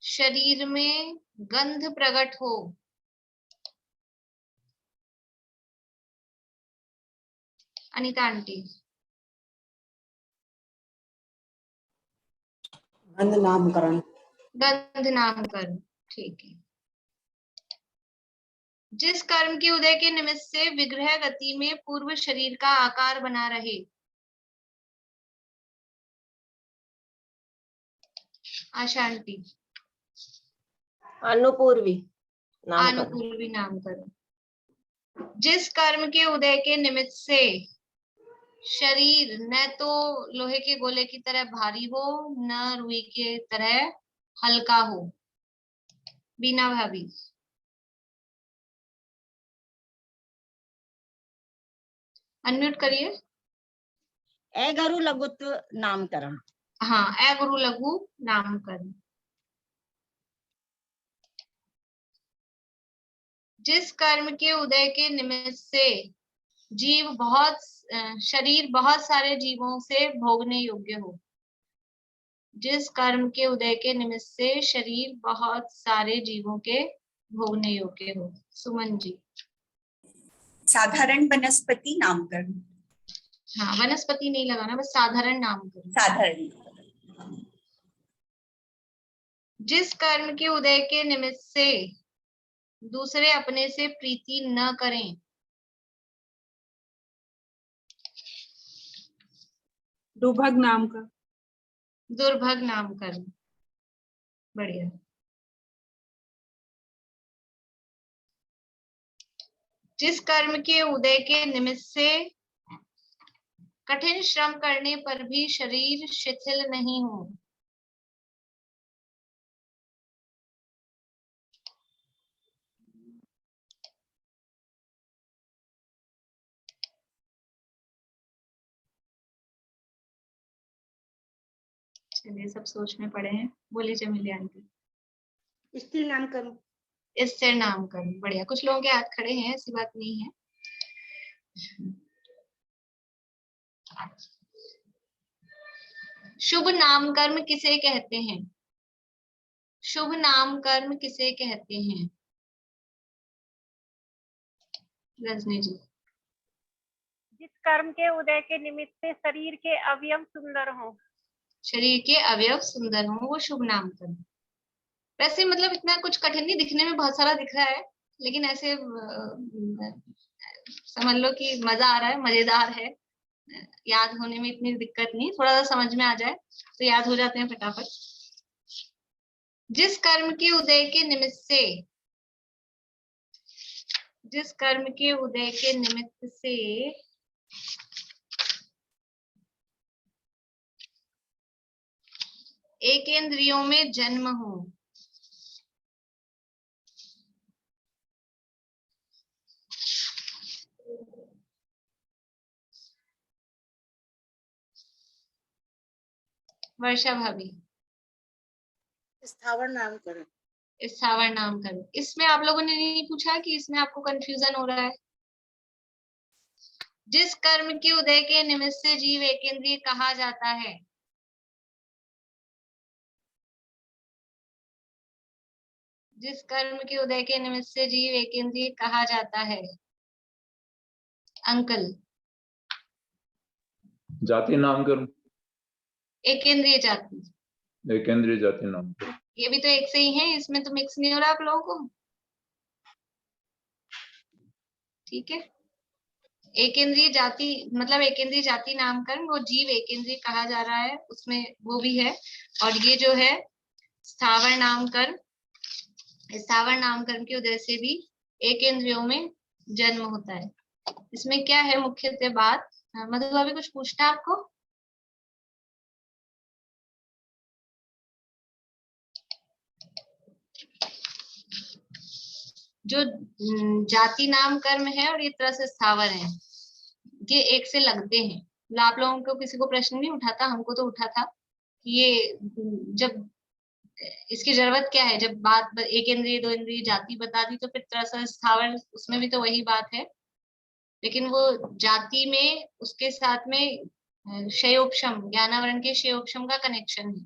शरीर में गंध प्रकट हो। अनीता आंटी। गंध नामकरण। गंध नामकरण। ठीक है। जिस कर्म के उदय के निमित्त से विग्रह गति में पूर्व शरीर का आकार बना रहे। आशा आंटी। अनुपूर्वी नामकरण। अनुपूर्वी नामकरण। जिस कर्म के उदय के निमित्त से शरीर न तो लोहे के गोले की तरह भारी हो न रुई के तरह हल्का हो। बीना भाभी। अनम्यूट करिए। अगरु लघुत्व नामकरण। हाँ, अगुरु लघु नामकरण। जिस कर्म के उदय के निमित्त से शरीर बहुत सारे जीवों से भोगने योग्य हो। जिस कर्म के उदय के निमित्त से शरीर बहुत सारे जीवों के भोगने योग्य हो। सुमन जी। साधारण वनस्पति नामकरण। हाँ, वनस्पति नहीं लगाना, बस साधारण नामकरण। साधारण। जिस कर्म के उदय के निमित्त से दूसरे अपने से प्रीति न करें। दुर्भग नामकरण। दुर्भग नामकरण। बढ़िया। जिस कर्म के उदय के निमित्त से कठिन श्रम करने पर भी शरीर शिथिल नहीं हो। चलिए, सब सोच में पड़े हैं। बोलिए चमेली आंटी। स्थिर नामकरण। स्थिर नामकरण। बढ़िया। कुछ लोगों के हाथ खड़े हैं, ऐसी बात नहीं है। शुभ नाम कर्म किसे कहते हैं? शुभ नाम कर्म किसे कहते हैं? रजनी जी। जिस कर्म के उदय के निमित्त से शरीर के अवयव सुंदर हों। शरीर के अवयव सुंदर हों, वो शुभ नाम कर्म। वैसे मतलब इतना कुछ कठिन नहीं, दिखने में बहुत सारा दिख रहा है, लेकिन ऐसे समझ लो कि मजा आ रहा है, मजेदार है। याद होने में इतनी दिक्कत नहीं, थोड़ा सा समझ में आ जाए तो याद हो जाते हैं फटाफट। जिस कर्म के उदय के निमित्त से, जिस कर्म के उदय के निमित्त से एकेंद्रियों में जन्म हो। वर्षा भाभी। स्थावर नामकरण। स्थावर नामकरण। इसमें आप लोगों ने नहीं पूछा कि इसमें आपको कंफ्यूजन हो रहा है? जिस कर्म के उदय के निमित्त से जीव एकेंद्रिय कहा जाता है। जिस कर्म के उदय के निमित्त से जीव एकेंद्रिय कहा जाता है। अंकल। जाति नामकरण। एकेंद्रिय जाति। एकेंद्रिय जाति नामकरण। ये भी तो एक से ही है, इसमें तो मिक्स नहीं हो रहा आप लोगों को? ठीक है। एकेंद्रिय जाति मतलब एकेंद्रिय जाति नामकरण, वो जीव एकेंद्रिय कहा जा रहा है, उसमें वो भी है। और ये जो है स्थावर नामकरण, स्थावर नामकरण के उदय से भी एकेंद्रियों में जन्म होता है। इसमें क्या है मुख्यतः बात? मधु भाभी कुछ पूछना आपको? जो जाति नाम कर्म है और ये त्रस स्थावर है, ये एक से लगते हैं। मतलब आप लोगों को किसी को प्रश्न नहीं उठा था, हमको तो उठा था कि ये जब इसकी जरूरत क्या है, जब बात एक इंद्रिय दो इंद्रिय जाति बता दी तो फिर त्रस स्थावर उसमें भी तो वही बात है। लेकिन वो जाति में उसके साथ में क्षयोपशम, ज्ञानावरण के क्षयोपशम का कनेक्शन है।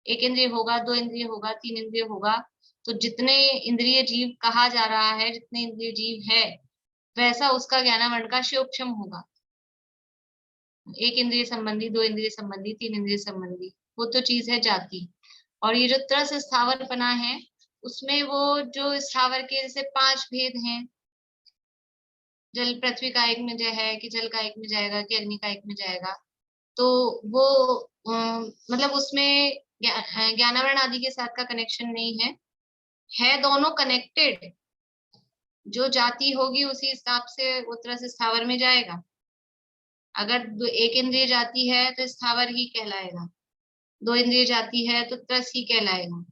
एक इंद्रिय होगा, दो इंद्रिय होगा, तीन इंद्रिय होगा, तो जितने इंद्रिय जीव कहा जा रहा है, जितने इंद्रिय जीव है, वैसा उसका ज्ञानावरण का क्षयोपशम होगा। एक इंद्रिय संबंधी, दो इंद्रिय संबंधी, तीन इंद्रिय संबंधी, वो तो चीज है जाति। और ये जो त्रस स्थावरपना है, उसमें वो जो स्थावर के जैसे 5 भेद हैं, जल पृथ्वी का एक में है कि जल का एक में जाएगा कि अग्नि का एक में जाएगा, तो वो मतलब उसमें ज्ञानावरण आदि के साथ का कनेक्शन नहीं है दोनों कनेक्टेड। जो जाति होगी उसी हिसाब से वो त्रस स्थावर में जाएगा। अगर एक इंद्रिय जाति है तो स्थावर ही कहलाएगा, दो इंद्रिय जाति है तो त्रस ही कहलाएगा,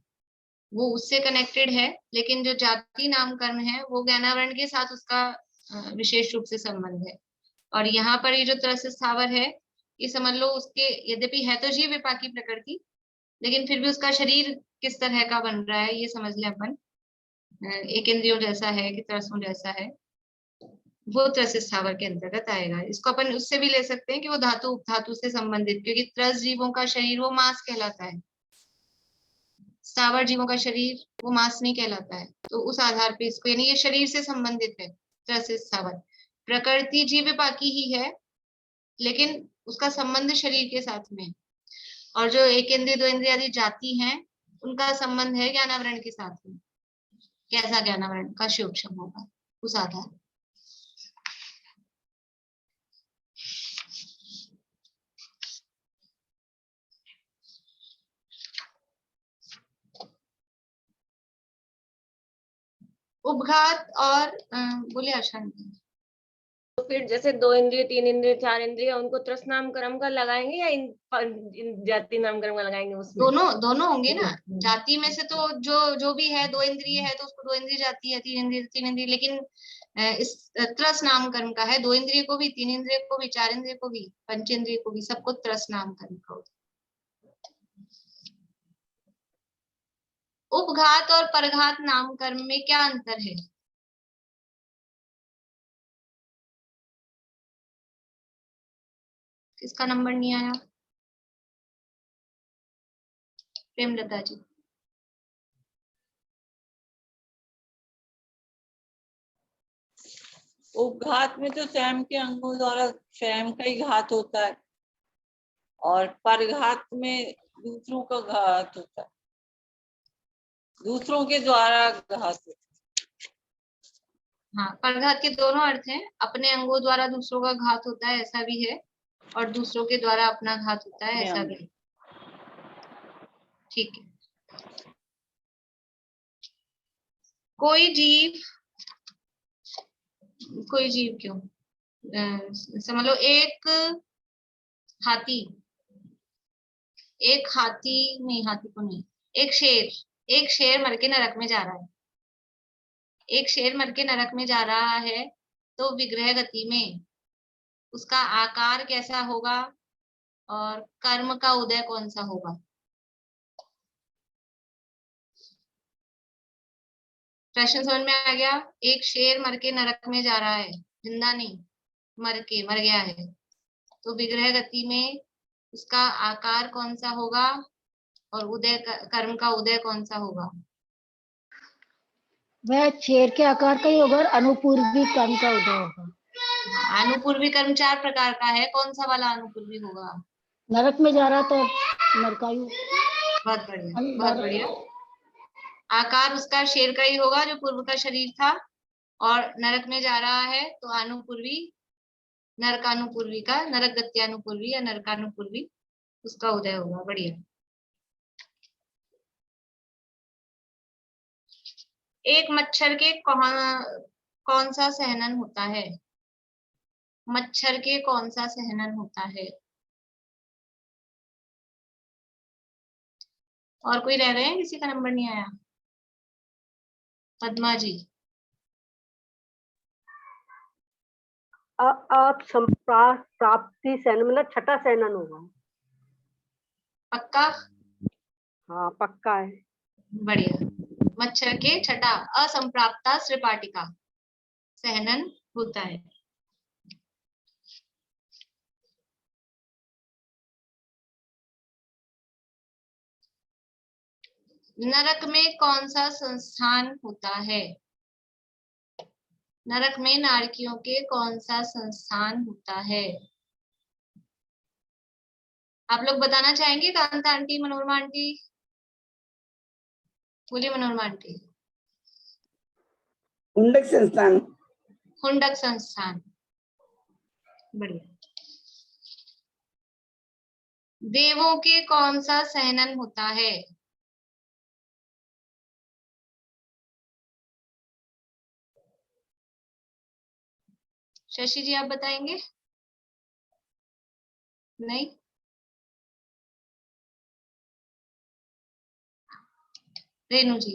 वो उससे कनेक्टेड है। लेकिन जो जाति नाम कर्म है वो ज्ञानावरण के साथ उसका विशेष रूप से संबंध है। और यहाँ पर ये जो त्रस स्थावर है, ये समझ लो उसके यद्यपि है तो जीव विपाकी प्रकृति, लेकिन फिर भी उसका शरीर किस तरह का बन रहा है ये समझ लें अपन। एक इंद्रियों जैसा है कि त्रसों जैसा है, वो त्रस स्थावर के अंतर्गत आएगा। इसको अपन उससे भी ले सकते हैं कि वो धातु उपधातु से संबंधित, क्योंकि त्रस जीवों का शरीर वो मांस कहलाता है, स्थावर जीवों का शरीर वो मांस नहीं कहलाता है। तो उस आधार पे इसको, यानी ये शरीर से संबंधित है त्रस स्थावर। प्रकृति जीव विपाकी ही है, लेकिन उसका संबंध शरीर के साथ में। और जो एक इंद्रिय दो इंद्रिय आदि जाति हैं, उनका संबंध है ज्ञानावरण के साथ में। कैसा ज्ञानावरण का क्षयोपशम होगा उस आधार। उपघात और बोले आशा। तो फिर जैसे दो इंद्रिय तीन इंद्रिय चार इंद्रिय, उनको त्रस नाम कर्म का लगाएंगे या इन जाति नाम कर्म का लगाएंगे? उसमें दोनों होंगे ना। जाति में से तो जो भी है, दो इंद्रिय है तो उसको दो इंद्रिय जाति है, तीन इंद्रिय। लेकिन इस त्रस नाम कर्म का है दो इंद्रिय को भी, तीन इंद्रिय को भी, चार इंद्रिय को भी, पंचेंद्रिय को भी, सबको त्रस नाम कर्म का होता है। उपघात और परघात नाम कर्म में क्या अंतर है? किसका नंबर नहीं आया? प्रेमलता जी। उपघात में तो स्वयं के अंगों द्वारा स्वयं का ही घात होता है, और परघात में दूसरों का घात होता है, दूसरों के द्वारा घात होता है। हाँ, परघात के दोनों अर्थ हैं। अपने अंगों द्वारा दूसरों का घात होता है ऐसा भी है, और दूसरों के द्वारा अपना घात होता है ऐसा भी है। ठीक है। कोई जीव क्यों, समझ लो एक हाथी नहीं, हाथी को नहीं, एक शेर मर के नरक में जा रहा है। एक शेर मर के नरक में जा रहा है, तो विग्रह गति में उसका आकार कैसा होगा और कर्म का उदय कौन सा होगा? प्रश्न समझ में आ गया? एक शेर मर के नरक में जा रहा है, जिंदा नहीं, मर गया है, तो विग्रह गति में उसका आकार कौन सा होगा और कर्म का उदय कौन सा होगा? वह शेर के आकार का ही होगा और अनुपूर्वी कर्म का उदय होगा। अनुपूर्वी कर्म 4 प्रकार का है, कौन सा वाला अनुपूर्वी होगा? नरक में जा रहा तो नरकायु। बहुत बढ़िया, बहुत बढ़िया। आकार उसका शेर का ही होगा जो पूर्व का शरीर था, और नरक में जा रहा है तो अनुपूर्वी, नरकानुपूर्वी का, नरक गत्यानुपूर्वी या नरकानुपूर्वी उसका उदय होगा। बढ़िया। एक मच्छर के कौन सा सहनन होता है? मच्छर के कौन सा सहनन होता है? और कोई रह गए हैं? किसी का नंबर नहीं आया? पद्मा जी। असंप्राप्ति सेनन मतलब छठा सेनन होगा। पक्का? हाँ पक्का है। बढ़िया। मच्छर के छठा असंप्राप्ता श्रीपाटिका सहनन होता है। नरक में कौन सा संस्थान होता है? नरक में नारकियों के कौन सा संस्थान होता है? आप लोग बताना चाहेंगे? कांता आंटी, मनोरमा आंटी, बोलिए मनोरमा आंटी। हुंडक संस्थान। हुंडक संस्थान, बढ़िया। देवों के कौन सा सहनन होता है? शशि जी आप बताएंगे? नहीं? रेणु जी?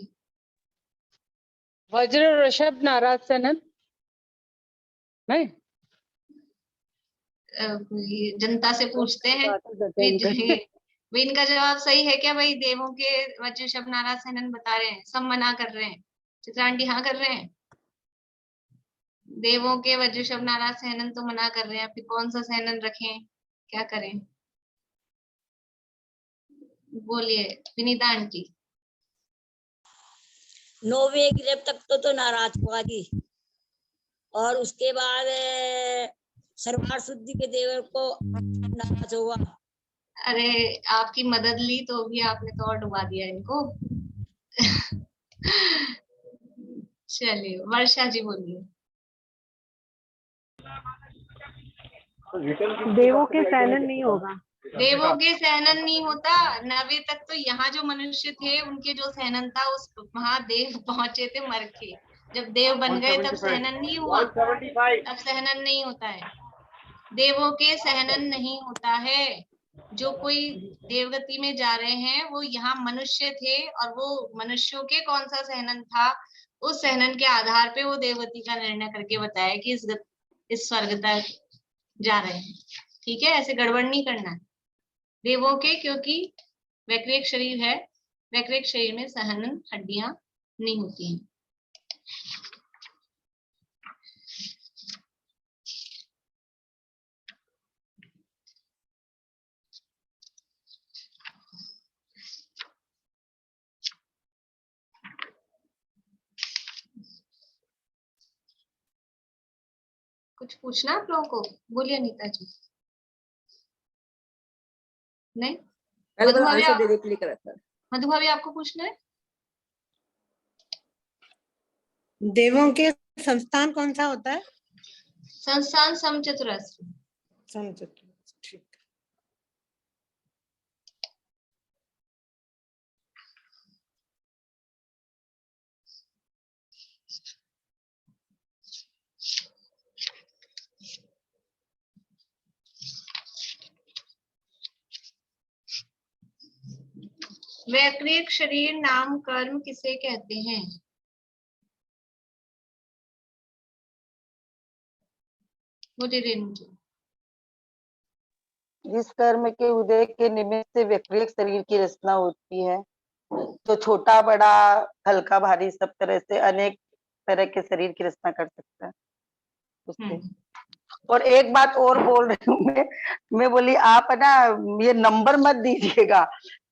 वज्र ऋषभ नाराज सेनन नहीं? जनता से पूछते हैं। इनका जवाब सही है क्या भाई? देवों के वज्र ऋषभ नाराज सहनन बता रहे हैं, सब मना कर रहे हैं। चित्रांटी हाँ कर रहे हैं? देवों के वज्र ऋषभ नाराज सहनन तो मना कर रहे हैं, फिर कौन सा सहनन रखें, क्या करें? बोलिए विनीता आंटी। नौवे ग्रेव तक तो नाराज होगा जी, और उसके बाद सर्वार शुद्धि के देवर को नाराज होगा। अरे आपकी मदद ली तो भी आपने तो और डुबा दिया इनको। चलिए वर्षा जी बोलिए। देवों के सहनन नहीं होगा। देवों के सहनन नहीं होता। नवे तक तो यहाँ जो मनुष्य थे उनके जो सहनन था, उस वहां देव पहुंचे थे मर के। जब देव बन गए तब सहनन नहीं हुआ, तब सहनन नहीं होता है। देवों के सहनन नहीं होता है। जो कोई देवगति में जा रहे हैं वो यहाँ मनुष्य थे, और वो मनुष्यों के कौन सा सहनन था, उस सहनन के आधार पे वो देवगति का निर्णय करके बताया कि इस स्वर्ग तक जा रहे हैं। ठीक है, ऐसे गड़बड़ नहीं करना है। देवों के, क्योंकि वैक्रिक शरीर है, वैक्रिक शरीर में सहनन हड्डियां नहीं होती हैं। कुछ पूछना आप लोगों को? बोलिए अनीता जी। नहीं? मधु भाभी आपको पूछना है? देवों के संस्थान कौन सा होता है? संस्थान समचतुरस्र। समचतुरस्र, ठीक। वैक्रिक शरीर नाम कर्म किसे कहते हैं? बोलिए रेणु जी। जिस कर्म के उदय के निमित्त से वैक्रिक शरीर की रचना होती है, तो छोटा बड़ा हल्का भारी सब तरह से अनेक तरह के शरीर की रचना कर सकता है उससे। और एक बात और बोल रही हूँ मैं बोली आप है ना, ये नंबर मत दीजिएगा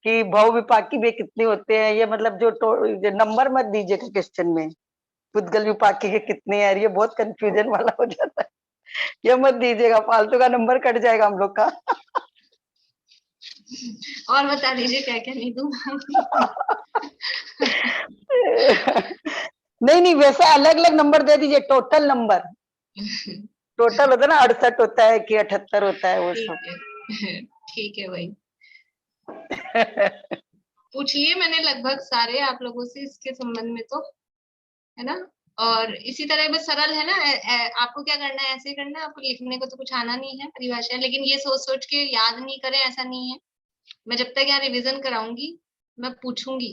कि भव विपाकी में कितने होते हैं, ये मतलब जो नंबर मत दीजिएगा क्वेश्चन में, उद्गल विपाकी के कितने हैं, ये बहुत कंफ्यूजन वाला हो जाता है। ये मत दीजिएगा, फालतू का नंबर कट जाएगा हम लोग का। और बता दीजिए क्या क्या नहीं दूं। नहीं वैसे अलग अलग नंबर दे दीजिए, टोटल नंबर। टोटल होता है ना, 68 होता है कि 78 होता है, वो सब। ठीक है भाई। पूछ लिए मैंने लगभग सारे आप लोगों से इसके संबंध में, तो है ना। और इसी तरह बस सरल है ना। आपको क्या करना है, ऐसे करना है। आपको लिखने को तो कुछ आना नहीं है परिभाषा, लेकिन ये सोच सोच के याद नहीं करें, ऐसा नहीं है। मैं जब तक यहाँ रिवीजन कराऊंगी मैं पूछूंगी,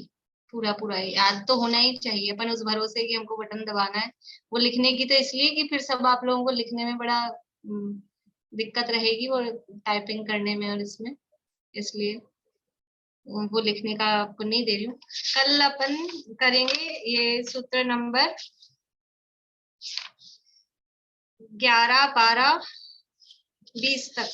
पूरा पूरा याद तो होना ही चाहिए। अपन उस भरोसे कि हमको बटन दबाना है। वो लिखने की तो इसलिए कि फिर सब आप लोगों को लिखने में बड़ा दिक्कत रहेगी वो टाइपिंग करने में और इसमें, इसलिए वो लिखने का आपको नहीं दे रही हूँ। कल अपन करेंगे ये सूत्र नंबर 11, 12, 20 तक।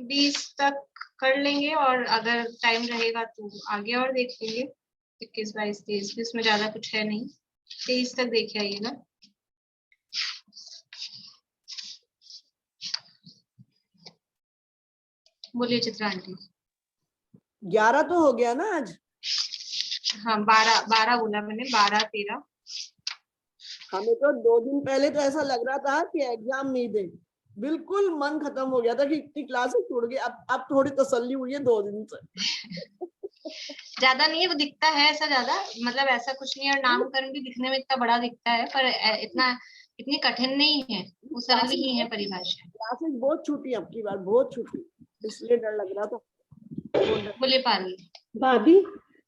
20 तक कर लेंगे और अगर टाइम रहेगा तो आगे और देख लेंगे। 21, 22, 23 इसमें ज्यादा कुछ है नहीं। 23 तक देख आइएगा। बोलिए चित्रा आंटी। 11 तो हो गया ना आज? हाँ 12 बोला मैंने, 12, 13। हमें तो 2 दिन पहले तो ऐसा लग रहा था कि एग्जाम नहीं दे, बिल्कुल मन खत्म हो गया था कि इतनी क्लासेस छूट गई। अब थोड़ी तसल्ली हुई है 2 दिन से। ज्यादा नहीं है, वो दिखता है ऐसा ज्यादा, मतलब ऐसा कुछ नहीं है। और नामकरण भी दिखने में इतना बड़ा दिखता है पर इतनी कठिन नहीं है, वो सरल ही है परिभाषा। क्लासेस बहुत छूटी अब की बार, बहुत छूटी, इसलिए डर लग रहा था। बोले पाली। भाभी,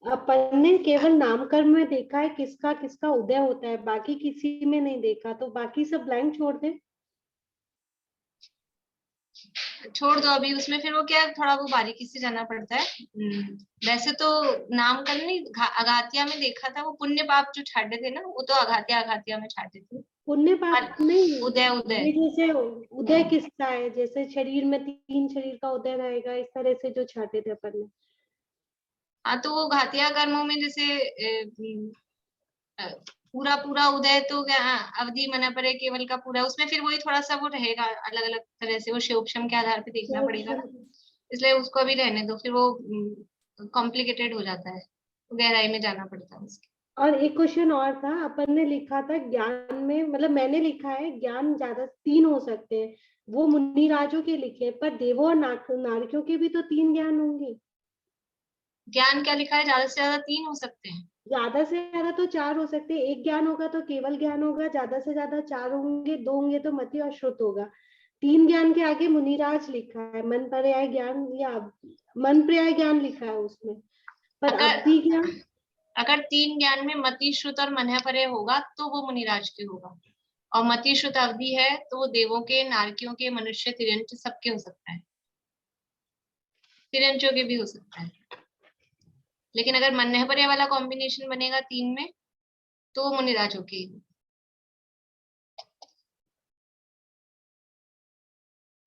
अपन ने केवल नामकरण में देखा है किसका किसका उदय होता है, बाकी किसी में नहीं देखा, तो बाकी सब ब्लैंक छोड़ दे। छोड़ दो अभी, उसमें फिर वो क्या थोड़ा वो बारीकी से जाना पड़ता है। वैसे तो नामकरण नहीं, अघातिया में देखा था, वो पुण्य पाप जो छाटे थे ना, वो तो अघातिया में छाटे थे। पुण्य पाप नहीं, उदय ये जैसे उदय किसका है, जैसे शरीर में 3 शरीर का उदय रहेगा, इस तरह से जो छाटे थे अपन ने। हाँ तो वो घातिया कर्मों में जैसे पूरा उदय तो अवधि मना परे केवल का पूरा, उसमें फिर वही थोड़ा सा वो रहेगा अलग अलग तरह से, वो शिवोपम के आधार पे देखना पड़ेगा ना, इसलिए उसको अभी रहने दो, फिर वो कॉम्प्लिकेटेड हो जाता है, गहराई में जाना पड़ता है उसके। और एक क्वेश्चन और था, अपन ने लिखा था ज्ञान में, मतलब मैंने लिखा है ज्ञान ज्यादा 3 हो सकते हैं, वो मुनिराजों के लिखे, पर देवों और नारकियों के भी तो 3 ज्ञान होंगे। ज्ञान क्या लिखा है? ज्यादा से ज्यादा 3 हो सकते हैं। ज्यादा से ज्यादा तो 4 हो सकते हैं। एक ज्ञान होगा तो केवल ज्ञान होगा, ज्यादा से ज्यादा 4 होंगे, 2 होंगे तो मति और श्रुत होगा। 3 ज्ञान के आगे मुनिराज लिखा है, मन पर्याय ज्ञान या मन पर्याय ज्ञान लिखा है उसमें, पर अवधि ज्ञान। अगर 3 ज्ञान में मति श्रुत और मन पर्याय होगा तो वो मुनिराज के होगा, और मति श्रुत अवधि है तो वो देवों के, नारकियों के, मनुष्य, तिर्यंच सबके हो सकता है, तिर्यंचों के भी हो सकता है। लेकिन अगर मन पर्याय वाला कॉम्बिनेशन बनेगा 3 में तो वो मुनिराजों के।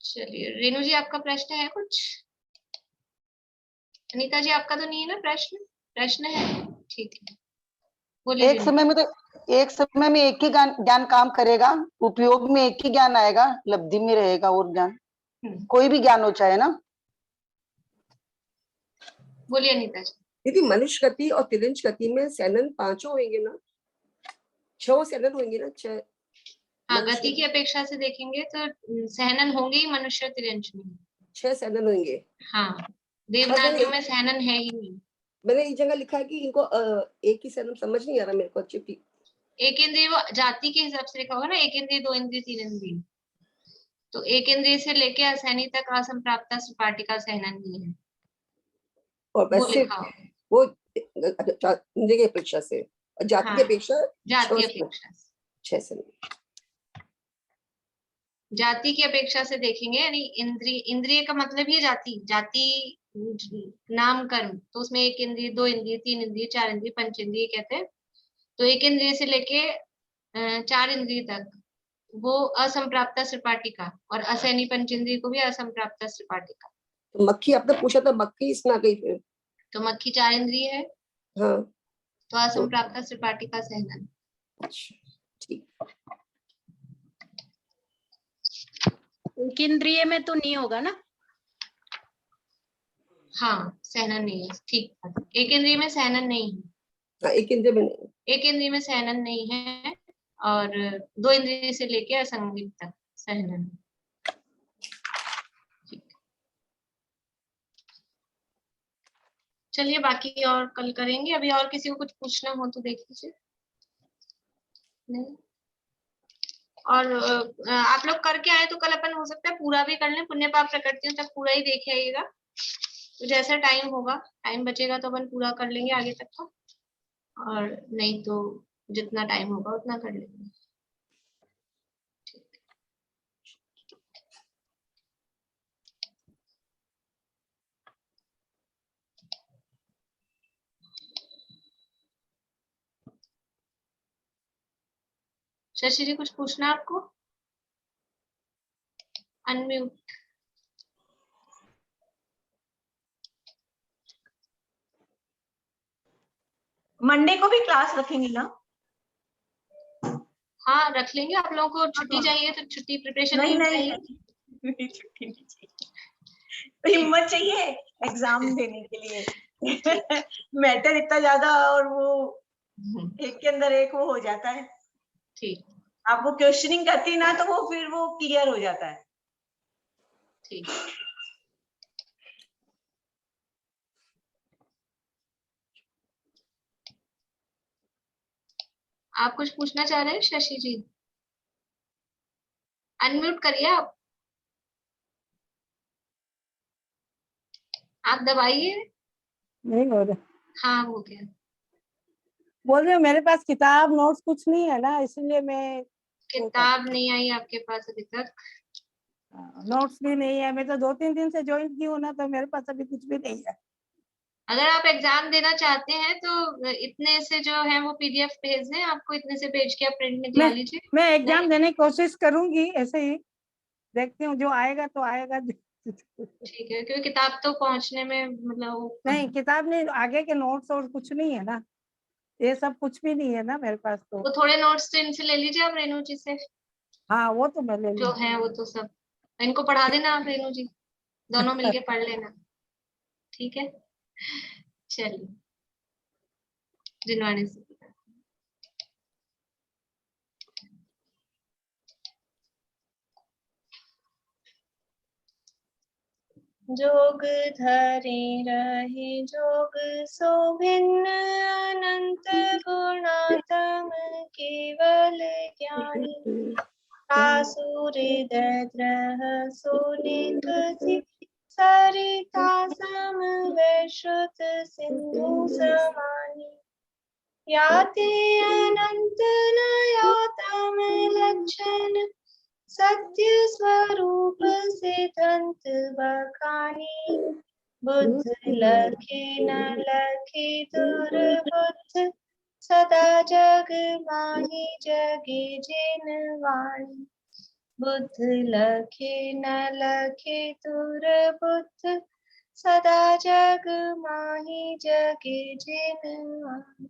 चलिए रेणु जी, आपका प्रश्न है कुछ? अनीता जी, आपका तो नहीं है ना प्रश्न? प्रश्न है, ठीक है, बोलिए। एक समय में एक ही ज्ञान काम करेगा, उपयोग में एक ही ज्ञान आएगा, लब्धि में रहेगा और ज्ञान, कोई भी ज्ञान हो चाहे ना। बोलिए अनीता जी। दीदी, मनुष्य गति और तिरंज गति में सैनन 5 होंगे ना? 6 सैनन होंगे ना? 6। हाँ, गति की अपेक्षा से देखेंगे तो सहनन होंगे ही मनुष्य तिरंच में। 6 सैनन होंगे। हाँ, देवनागियों में सहनन है ही नहीं। मैंने एक जगह लिखा है कि इनको एक ही सैनन, समझ नहीं आ रहा मेरे को अच्छी। एक इंद्रिय वो जाति के हिसाब से लिखा होगा ना, 1 इंद्रिय, 2 इंद्रिय, 3 इंद्रिय, तो 1 इंद्रिय से लेके असहनी तक असंप्राप्ता सुपाटिका सहनन ही है। और वैसे वो इंद्रिय की अपेक्षा से, जाति की अपेक्षा, जाति अपेक्षा 6 सैनन। जाति की अपेक्षा से देखेंगे, यानी इंद्रिय का मतलब ही जाति नाम कर्म, तो उसमें 1 इंद्रिय, 2 इंद्रिय, 3 इंद्रिय, 4 इंद्रिय, पंच इंद्रिय कहते हैं। तो 1 इंद्रिय से लेके 4 इंद्रिय तक वो असंप्राप्ता त्रिपाटिका, और असैनी पंचेंद्रिय को भी असंप्राप्ता त्रिपाटिका। तो मक्खी, आपने पूछा था मक्खी इसमें आ गई फिर? तो मक्खी 4 इंद्रिय है। हाँ, तो असंप्राप्ता त्रिपाटिका सहनन। ठीक। एक इंद्रिय में तो नहीं होगा ना? हाँ, सहनन नहीं है, ठीक। 1 इंद्रिय में सहनन नहीं है। हाँ, 1 इंद्रिय में नहीं। 1 इंद्रिय में सहनन नहीं है, और 2 इंद्रिय से लेके असंगित तक सहनन। चलिए बाकी और कल करेंगे, अभी और किसी को कुछ पूछना हो तो देख लीजिए। नहीं, और आप लोग करके आए तो कल अपन हो सकता है पूरा भी कर लें, पुण्य पाप प्रकृतियों तक पूरा ही देख आइएगा, तो जैसा टाइम होगा, टाइम बचेगा तो अपन पूरा कर लेंगे आगे तक का, और नहीं तो जितना टाइम होगा उतना कर लेंगे। शशि जी कुछ पूछना है आपको? अनम्यूट। मंडे को भी क्लास रखेंगे ना? हाँ रख लेंगे। आप लोगों को छुट्टी चाहिए तो छुट्टी प्रिपरेशन नहीं नहीं नहीं चाहिए? छुट्टी नहीं चाहिए, हिम्मत चाहिए एग्जाम देने के लिए। मैटर इतना ज्यादा और वो एक के अंदर एक वो हो जाता है। ठीक। आप वो क्वेश्चनिंग करती ना तो वो फिर वो क्लियर हो जाता है। ठीक। आप कुछ पूछना चाह रहे हैं शशि जी? अनम्यूट करिए आप दबाइए। नहीं हो रहा। हाँ हो गया। बोल रही हूँ मेरे पास किताब नोट्स कुछ नहीं है ना, इसलिए मैं किताब नहीं आई आपके पास अभी तक? नोट्स भी नहीं है। मैं तो 2-3 दिन से ज्वाइन की हूँ ना, तो मेरे पास अभी कुछ भी नहीं है। अगर आप एग्जाम देना चाहते हैं तो इतने से जो है वो पीडीएफ भेज दें आपको, इतने से भेज के आप प्रिंट निकला लीजिए। मैं एग्जाम देने की कोशिश करूंगी, ऐसे ही देखती हूँ, जो आएगा तो आएगा। ठीक है, क्योंकि किताब तो पहुंचने में मतलब नहीं किताब नहीं, आगे के नोट्स और कुछ नहीं है ना, ये सब कुछ भी नहीं है ना मेरे पास तो। वो थोड़े नोट्स तो इनसे ले लीजिए आप, रेनू जी से। हाँ वो तो मैं ले जो लूंगी। है वो तो सब इनको पढ़ा देना आप, रेनू जी दोनों मिलके पढ़ लेना। ठीक है चलिए जिनवाणी से। जोग धरे रहे जोग सो भिन्न अनंत गुणातम केवल ज्ञानी। आसुर दद्रह सोनिक सरिता सम वैश्रुत सिंधु समानी। याते अनंत न यातम लक्षण सत्य स्वरूप सिद्धांत बखानी। बुद्ध लखे न लखे दुर्बुद्ध सदा जग माही जगे जिन वाणी। बुद्ध लखे न लखे दुर्बुद्ध सदा जग माही जगे जिन वाणी।